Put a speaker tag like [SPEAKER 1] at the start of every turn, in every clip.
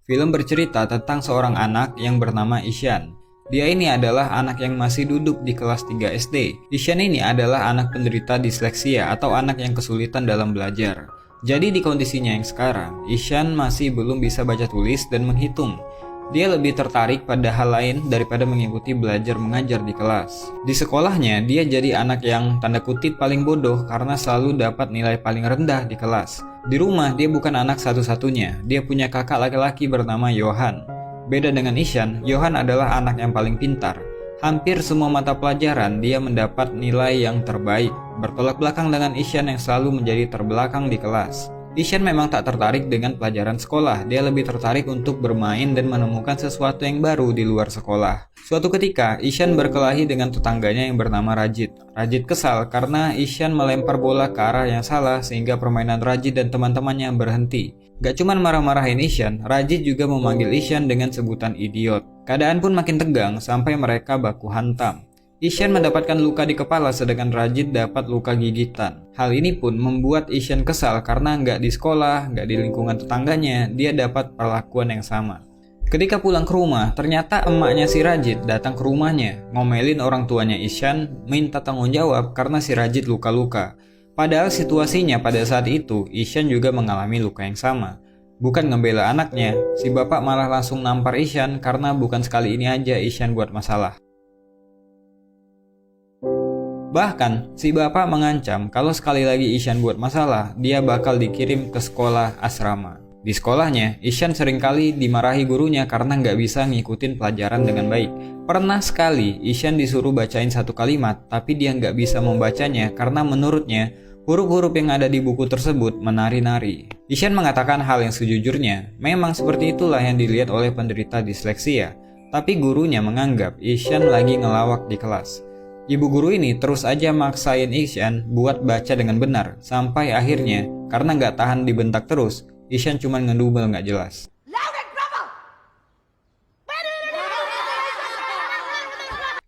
[SPEAKER 1] Film bercerita tentang seorang anak yang bernama Ishan. Dia ini adalah anak yang masih duduk di kelas 3 SD. Ishan ini adalah anak penderita disleksia atau anak yang kesulitan dalam belajar. Jadi di kondisinya yang sekarang, Ishan masih belum bisa baca tulis dan menghitung. Dia lebih tertarik pada hal lain daripada mengikuti belajar mengajar di kelas. Di sekolahnya, dia jadi anak yang tanda kutip paling bodoh karena selalu dapat nilai paling rendah di kelas. Di rumah, dia bukan anak satu-satunya. Dia punya kakak laki-laki bernama Johan. Beda dengan Ishan, Johan adalah anak yang paling pintar. Hampir semua mata pelajaran dia mendapat nilai yang terbaik, bertolak belakang dengan Ishan yang selalu menjadi terbelakang di kelas. Ishan memang tak tertarik dengan pelajaran sekolah, dia lebih tertarik untuk bermain dan menemukan sesuatu yang baru di luar sekolah. Suatu ketika, Ishan berkelahi dengan tetangganya yang bernama Rajit. Rajit kesal karena Ishan melempar bola ke arah yang salah sehingga permainan Rajit dan teman-temannya berhenti. Gak cuman marah-marahin Ishan, Rajit juga memanggil Ishan dengan sebutan idiot. Keadaan pun makin tegang sampai mereka baku hantam. Ishan mendapatkan luka di kepala sedangkan Rajit dapat luka gigitan. Hal ini pun membuat Ishan kesal karena nggak di sekolah, nggak di lingkungan tetangganya, dia dapat perlakuan yang sama. Ketika pulang ke rumah, ternyata emaknya si Rajit datang ke rumahnya, ngomelin orang tuanya Ishan, minta tanggung jawab karena si Rajit luka-luka. Padahal situasinya pada saat itu, Ishan juga mengalami luka yang sama. Bukan ngebela anaknya, si bapak malah langsung nampar Ishan karena bukan sekali ini aja Ishan buat masalah. Bahkan, si bapak mengancam kalau sekali lagi Ishan buat masalah, dia bakal dikirim ke sekolah asrama. Di sekolahnya, Ishan seringkali dimarahi gurunya karena nggak bisa ngikutin pelajaran dengan baik. Pernah sekali, Ishan disuruh bacain satu kalimat, tapi dia nggak bisa membacanya karena menurutnya, huruf-huruf yang ada di buku tersebut menari-nari. Ishan mengatakan hal yang sejujurnya, memang seperti itulah yang dilihat oleh penderita disleksia. Tapi gurunya menganggap Ishan lagi ngelawak di kelas. Ibu guru ini terus aja maksain Ishan buat baca dengan benar, sampai akhirnya karena nggak tahan dibentak terus, Ishan cuma ngedumel nggak jelas.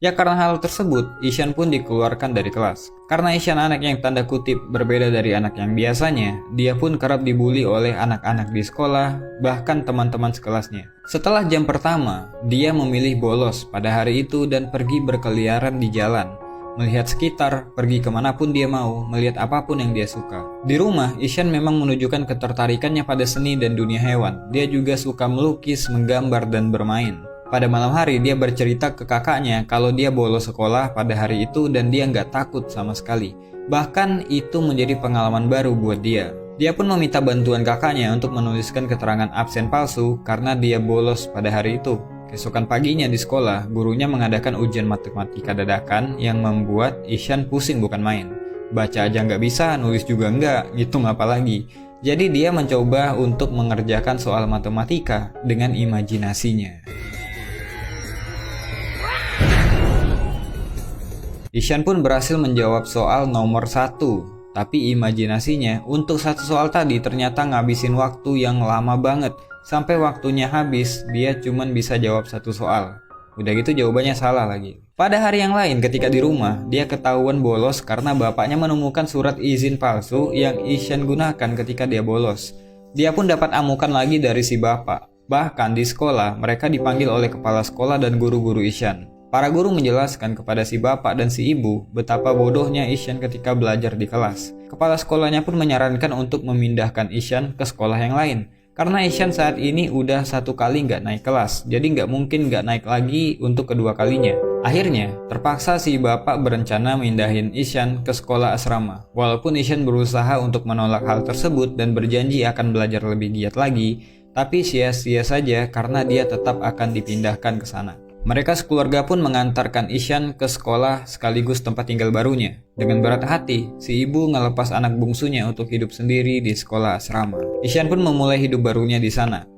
[SPEAKER 1] Ya karena hal tersebut, Ishan pun dikeluarkan dari kelas. Karena Ishan anak yang tanda kutip berbeda dari anak yang biasanya, dia pun kerap dibully oleh anak-anak di sekolah, bahkan teman-teman sekelasnya. Setelah jam pertama, dia memilih bolos pada hari itu dan pergi berkeliaran di jalan. Melihat sekitar, pergi kemanapun dia mau, melihat apapun yang dia suka. Di rumah, Ishan memang menunjukkan ketertarikannya pada seni dan dunia hewan. Dia juga suka melukis, menggambar, dan bermain. Pada malam hari, dia bercerita ke kakaknya kalau dia bolos sekolah pada hari itu dan dia nggak takut sama sekali. Bahkan itu menjadi pengalaman baru buat dia. Dia pun meminta bantuan kakaknya untuk menuliskan keterangan absen palsu karena dia bolos pada hari itu. Keesokan paginya di sekolah, gurunya mengadakan ujian matematika dadakan yang membuat Ishan pusing bukan main. Baca aja nggak bisa, nulis juga nggak, ngitung apa lagi. Jadi dia mencoba untuk mengerjakan soal matematika dengan imajinasinya. Ishan pun berhasil menjawab soal nomor 1, tapi imajinasinya untuk satu soal tadi ternyata ngabisin waktu yang lama banget. Sampai waktunya habis, dia cuman bisa jawab satu soal. Udah gitu jawabannya salah lagi. Pada hari yang lain ketika di rumah, dia ketahuan bolos karena bapaknya menemukan surat izin palsu yang Ishan gunakan ketika dia bolos. Dia pun dapat amukan lagi dari si bapak. Bahkan di sekolah, mereka dipanggil oleh kepala sekolah dan guru-guru Ishan. Para guru menjelaskan kepada si bapak dan si ibu betapa bodohnya Ishan ketika belajar di kelas. Kepala sekolahnya pun menyarankan untuk memindahkan Ishan ke sekolah yang lain. Karena Ishan saat ini udah satu kali nggak naik kelas, jadi nggak mungkin nggak naik lagi untuk kedua kalinya. Akhirnya, terpaksa si bapak berencana mindahin Ishan ke sekolah asrama. Walaupun Ishan berusaha untuk menolak hal tersebut dan berjanji akan belajar lebih giat lagi, tapi sia-sia saja karena dia tetap akan dipindahkan ke sana. Mereka sekeluarga pun mengantarkan Ishan ke sekolah sekaligus tempat tinggal barunya. Dengan berat hati, si ibu ngelepas anak bungsunya untuk hidup sendiri di sekolah asrama. Ishan pun memulai hidup barunya di sana.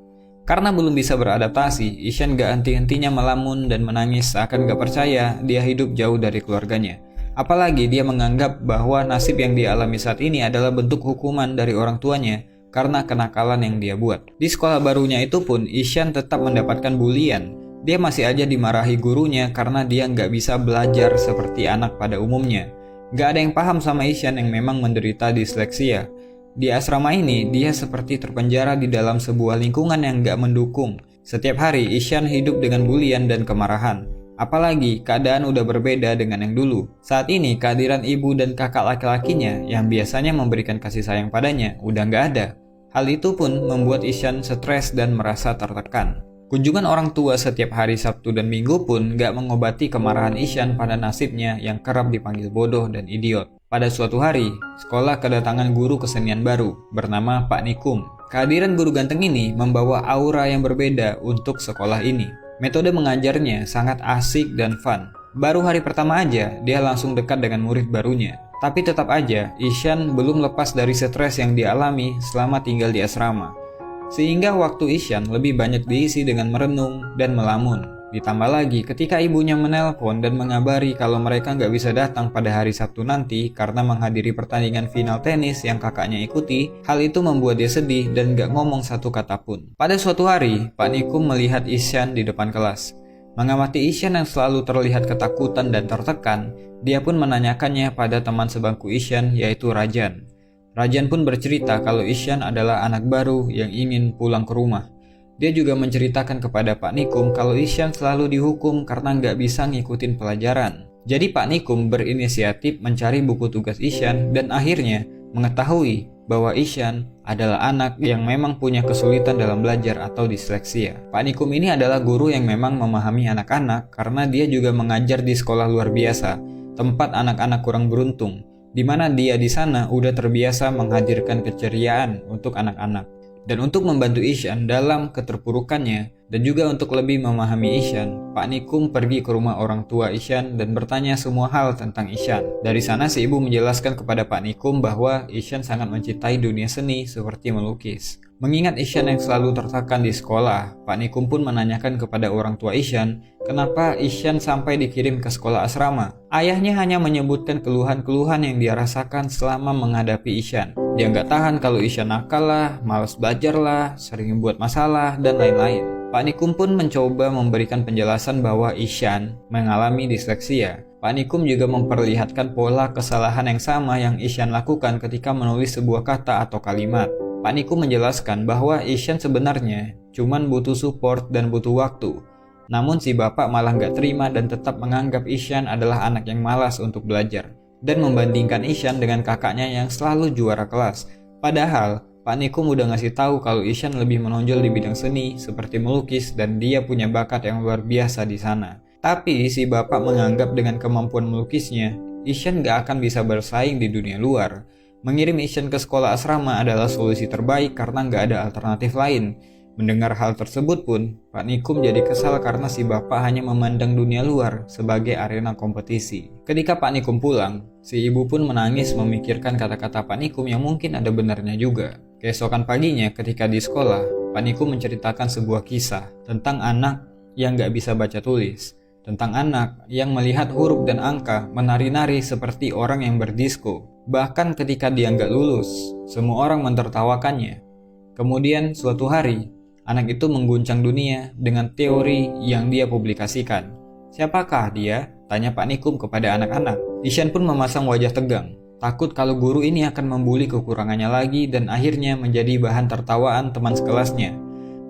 [SPEAKER 1] Karena belum bisa beradaptasi, Ishan gak henti-hentinya melamun dan menangis seakan gak percaya dia hidup jauh dari keluarganya. Apalagi dia menganggap bahwa nasib yang dia alami saat ini adalah bentuk hukuman dari orang tuanya karena kenakalan yang dia buat. Di sekolah barunya itu pun, Ishan tetap mendapatkan bulian. Dia masih aja dimarahi gurunya karena dia nggak bisa belajar seperti anak pada umumnya. Nggak ada yang paham sama Ishan yang memang menderita disleksia. Di asrama ini, dia seperti terpenjara di dalam sebuah lingkungan yang gak mendukung. Setiap hari, Ishan hidup dengan bulian dan kemarahan. Apalagi, keadaan udah berbeda dengan yang dulu. Saat ini, kehadiran ibu dan kakak laki-lakinya yang biasanya memberikan kasih sayang padanya udah gak ada. Hal itu pun membuat Ishan stres dan merasa tertekan. Kunjungan orang tua setiap hari Sabtu dan Minggu pun gak mengobati kemarahan Ishan pada nasibnya yang kerap dipanggil bodoh dan idiot. Pada suatu hari, sekolah kedatangan guru kesenian baru bernama Pak Nikum. Kehadiran guru ganteng ini membawa aura yang berbeda untuk sekolah ini. Metode mengajarnya sangat asik dan fun. Baru hari pertama aja, dia langsung dekat dengan murid barunya. Tapi tetap aja, Ishan belum lepas dari stres yang dialami selama tinggal di asrama. Sehingga waktu Ishan lebih banyak diisi dengan merenung dan melamun. Ditambah lagi ketika ibunya menelpon dan mengabari kalau mereka nggak bisa datang pada hari Sabtu nanti karena menghadiri pertandingan final tenis yang kakaknya ikuti, hal itu membuat dia sedih dan nggak ngomong satu kata pun. Pada suatu hari, Pak Nikum melihat Ishan di depan kelas. Mengamati Ishan yang selalu terlihat ketakutan dan tertekan, dia pun menanyakannya pada teman sebangku Ishan yaitu Rajan. Rajan pun bercerita kalau Ishan adalah anak baru yang ingin pulang ke rumah. Dia juga menceritakan kepada Pak Nikum kalau Ishan selalu dihukum karena nggak bisa ngikutin pelajaran. Jadi Pak Nikum berinisiatif mencari buku tugas Ishan dan akhirnya mengetahui bahwa Ishan adalah anak yang memang punya kesulitan dalam belajar atau disleksia. Pak Nikum ini adalah guru yang memang memahami anak-anak karena dia juga mengajar di sekolah luar biasa, tempat anak-anak kurang beruntung, di mana dia di sana udah terbiasa menghadirkan keceriaan untuk anak-anak. Dan untuk membantu Ishan dalam keterpurukannya dan juga untuk lebih memahami Ishan, Pak Nikum pergi ke rumah orang tua Ishan dan bertanya semua hal tentang Ishan. Dari sana si ibu menjelaskan kepada Pak Nikum bahwa Ishan sangat mencintai dunia seni seperti melukis. Mengingat Ishan yang selalu tertekan di sekolah, Pak Nikum pun menanyakan kepada orang tua Ishan kenapa Ishan sampai dikirim ke sekolah asrama. Ayahnya hanya menyebutkan keluhan-keluhan yang dia rasakan selama menghadapi Ishan. Dia nggak tahan kalau Ishan nakal lah, malas belajar lah, sering buat masalah, dan lain-lain. Pak Nikum pun mencoba memberikan penjelasan bahwa Ishan mengalami disleksia. Pak Nikum juga memperlihatkan pola kesalahan yang sama yang Ishan lakukan ketika menulis sebuah kata atau kalimat. Pak Nikum menjelaskan bahwa Ishan sebenarnya cuman butuh support dan butuh waktu. Namun si bapak malah nggak terima dan tetap menganggap Ishan adalah anak yang malas untuk belajar dan membandingkan Ishan dengan kakaknya yang selalu juara kelas. Padahal Pak Nikum udah ngasih tahu kalau Ishan lebih menonjol di bidang seni seperti melukis dan dia punya bakat yang luar biasa di sana. Tapi si bapak menganggap dengan kemampuan melukisnya, Ishan gak akan bisa bersaing di dunia luar. Mengirim Ishan ke sekolah asrama adalah solusi terbaik karena gak ada alternatif lain. Mendengar hal tersebut pun, Pak Nikum jadi kesal karena si bapak hanya memandang dunia luar sebagai arena kompetisi. Ketika Pak Nikum pulang, si ibu pun menangis memikirkan kata-kata Pak Nikum yang mungkin ada benarnya juga. Keesokan paginya ketika di sekolah, Pak Nikum menceritakan sebuah kisah tentang anak yang gak bisa baca tulis. Tentang anak yang melihat huruf dan angka menari-nari seperti orang yang berdisko. Bahkan ketika dia nggak lulus, semua orang mentertawakannya. Kemudian suatu hari, anak itu mengguncang dunia dengan teori yang dia publikasikan. Siapakah dia? Tanya Pak Nikum kepada anak-anak. Ishan pun memasang wajah tegang, takut kalau guru ini akan membuli kekurangannya lagi dan akhirnya menjadi bahan tertawaan teman sekelasnya.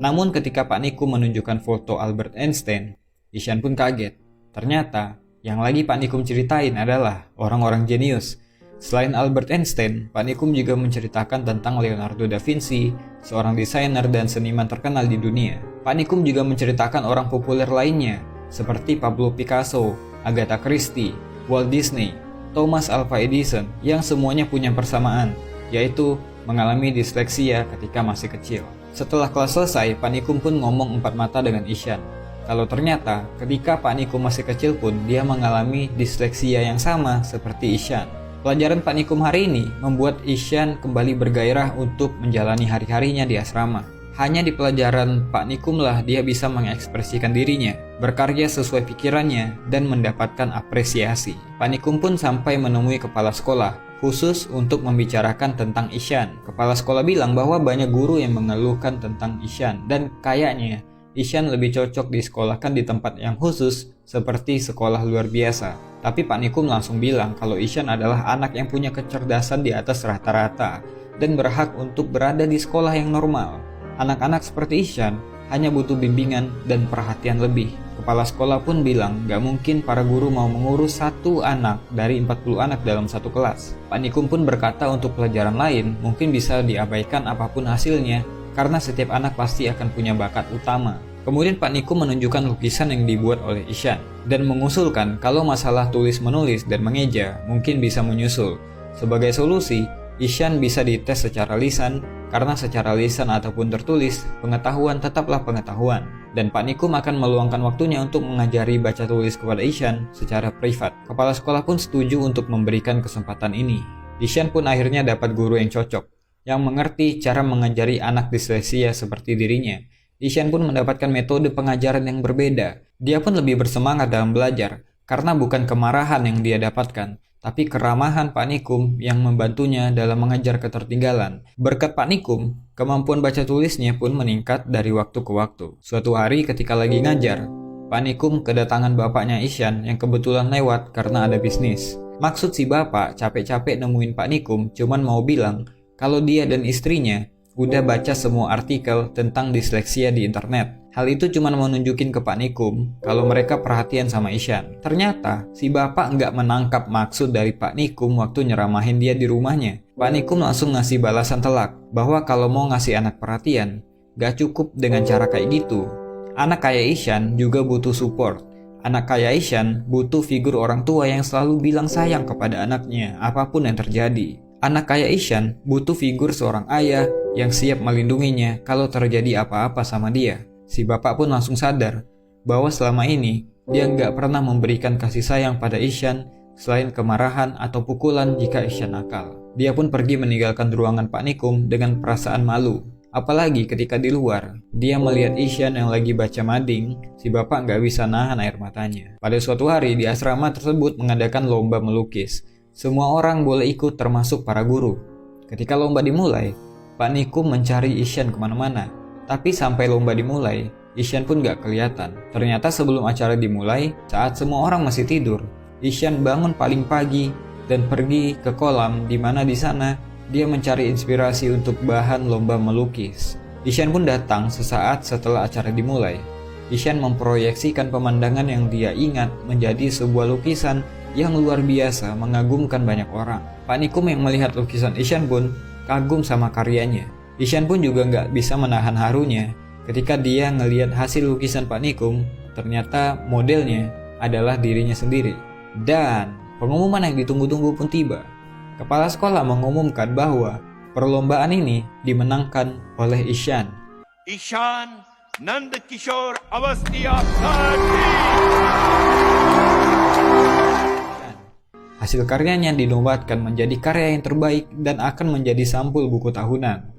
[SPEAKER 1] Namun ketika Pak Nikum menunjukkan foto Albert Einstein, Ishan pun kaget. Ternyata yang lagi Pak Nikum ceritain adalah orang-orang jenius. Selain Albert Einstein, Pak Nikum juga menceritakan tentang Leonardo da Vinci, seorang desainer dan seniman terkenal di dunia. Pak Nikum juga menceritakan orang populer lainnya, seperti Pablo Picasso, Agatha Christie, Walt Disney, Thomas Alva Edison, yang semuanya punya persamaan, yaitu mengalami disleksia ketika masih kecil. Setelah kelas selesai, Pak Nikum pun ngomong empat mata dengan Ishan. Kalau ternyata ketika Pak Nikum masih kecil pun dia mengalami disleksia yang sama seperti Ishan. Pelajaran Pak Nikum hari ini membuat Ishan kembali bergairah untuk menjalani hari-harinya di asrama. Hanya di pelajaran Pak Nikum lah dia bisa mengekspresikan dirinya, berkarya sesuai pikirannya, dan mendapatkan apresiasi. Pak Nikum pun sampai menemui kepala sekolah, khusus untuk membicarakan tentang Ishan. Kepala sekolah bilang bahwa banyak guru yang mengeluhkan tentang Ishan, dan kayaknya Ishan lebih cocok disekolahkan di tempat yang khusus seperti sekolah luar biasa. Tapi Pak Nikum langsung bilang kalau Ishan adalah anak yang punya kecerdasan di atas rata-rata dan berhak untuk berada di sekolah yang normal. Anak-anak seperti Ishan hanya butuh bimbingan dan perhatian lebih. Kepala sekolah pun bilang gak mungkin para guru mau mengurus satu anak dari 40 anak dalam satu kelas. Pak Nikum pun berkata untuk pelajaran lain mungkin bisa diabaikan apapun hasilnya karena setiap anak pasti akan punya bakat utama. Kemudian Pak Nikum menunjukkan lukisan yang dibuat oleh Ishan dan mengusulkan kalau masalah tulis-menulis dan mengeja mungkin bisa menyusul. Sebagai solusi, Ishan bisa dites secara lisan karena secara lisan ataupun tertulis, pengetahuan tetaplah pengetahuan. Dan Pak Nikum akan meluangkan waktunya untuk mengajari baca tulis kepada Ishan secara privat. Kepala sekolah pun setuju untuk memberikan kesempatan ini. Ishan pun akhirnya dapat guru yang cocok, yang mengerti cara mengajari anak disleksia seperti dirinya. Ishan pun mendapatkan metode pengajaran yang berbeda. Dia pun lebih bersemangat dalam belajar, karena bukan kemarahan yang dia dapatkan, tapi keramahan Pak Nikum yang membantunya dalam mengejar ketertinggalan. Berkat Pak Nikum, kemampuan baca tulisnya pun meningkat dari waktu ke waktu. Suatu hari ketika lagi ngajar, Pak Nikum kedatangan bapaknya Ishan yang kebetulan lewat karena ada bisnis. Maksud si bapak capek-capek nemuin Pak Nikum cuman mau bilang kalau dia dan istrinya udah baca semua artikel tentang disleksia di internet. Hal itu cuma mau nunjukin ke Pak Nikum kalau mereka perhatian sama Ishan. Ternyata si bapak nggak menangkap maksud dari Pak Nikum waktu nyeramahin dia di rumahnya. Pak Nikum langsung ngasih balasan telak bahwa kalau mau ngasih anak perhatian, nggak cukup dengan cara kayak gitu. Anak kayak Ishan juga butuh support. Anak kayak Ishan butuh figur orang tua yang selalu bilang sayang kepada anaknya apapun yang terjadi. Anak kayak Ishan butuh figur seorang ayah yang siap melindunginya kalau terjadi apa-apa sama dia. Si bapak pun langsung sadar bahwa selama ini dia nggak pernah memberikan kasih sayang pada Ishan selain kemarahan atau pukulan jika Ishan nakal. Dia pun pergi meninggalkan ruangan Pak Nikum dengan perasaan malu. Apalagi ketika di luar, dia melihat Ishan yang lagi baca mading, si bapak nggak bisa nahan air matanya. Pada suatu hari di asrama tersebut mengadakan lomba melukis. Semua orang boleh ikut termasuk para guru. Ketika lomba dimulai, Pak Nikum mencari Ishan kemana-mana. Tapi sampai lomba dimulai, Ishan pun gak kelihatan. Ternyata sebelum acara dimulai, saat semua orang masih tidur, Ishan bangun paling pagi dan pergi ke kolam di mana di sana dia mencari inspirasi untuk bahan lomba melukis. Ishan pun datang sesaat setelah acara dimulai. Ishan memproyeksikan pemandangan yang dia ingat menjadi sebuah lukisan yang luar biasa mengagumkan banyak orang. Pak Nikum yang melihat lukisan Ishan pun kagum sama karyanya. Ishan pun juga nggak bisa menahan harunya ketika dia ngelihat hasil lukisan Pak Nikum, ternyata modelnya adalah dirinya sendiri. Dan pengumuman yang ditunggu-tunggu pun tiba. Kepala sekolah mengumumkan bahwa perlombaan ini dimenangkan oleh Ishan.
[SPEAKER 2] Ishan Nandakishore Awasthi Abdi.
[SPEAKER 1] Hasil karyanya dinobatkan menjadi karya yang terbaik dan akan menjadi sampul buku tahunan.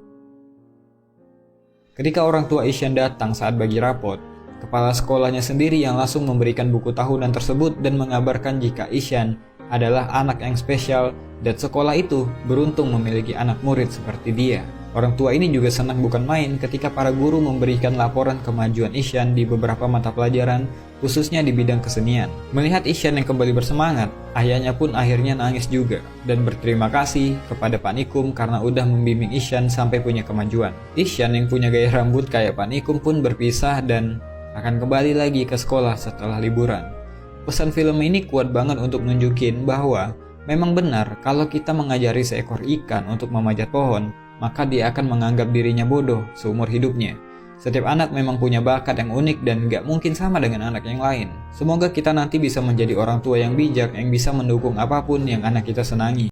[SPEAKER 1] Ketika orang tua Ishan datang saat bagi rapot, kepala sekolahnya sendiri yang langsung memberikan buku tahunan tersebut dan mengabarkan jika Ishan adalah anak yang spesial dan sekolah itu beruntung memiliki anak murid seperti dia. Orang tua ini juga senang bukan main ketika para guru memberikan laporan kemajuan Ishan di beberapa mata pelajaran, khususnya di bidang kesenian. Melihat Ishan yang kembali bersemangat, ayahnya pun akhirnya nangis juga dan berterima kasih kepada Pak Nikum karena udah membimbing Ishan sampai punya kemajuan. Ishan yang punya gaya rambut kayak Pak Nikum pun berpisah dan akan kembali lagi ke sekolah setelah liburan. Pesan film ini kuat banget untuk nunjukin bahwa memang benar kalau kita mengajari seekor ikan untuk memanjat pohon, maka dia akan menganggap dirinya bodoh seumur hidupnya. Setiap anak memang punya bakat yang unik dan gak mungkin sama dengan anak yang lain. Semoga kita nanti bisa menjadi orang tua yang bijak yang bisa mendukung apapun yang anak kita senangi.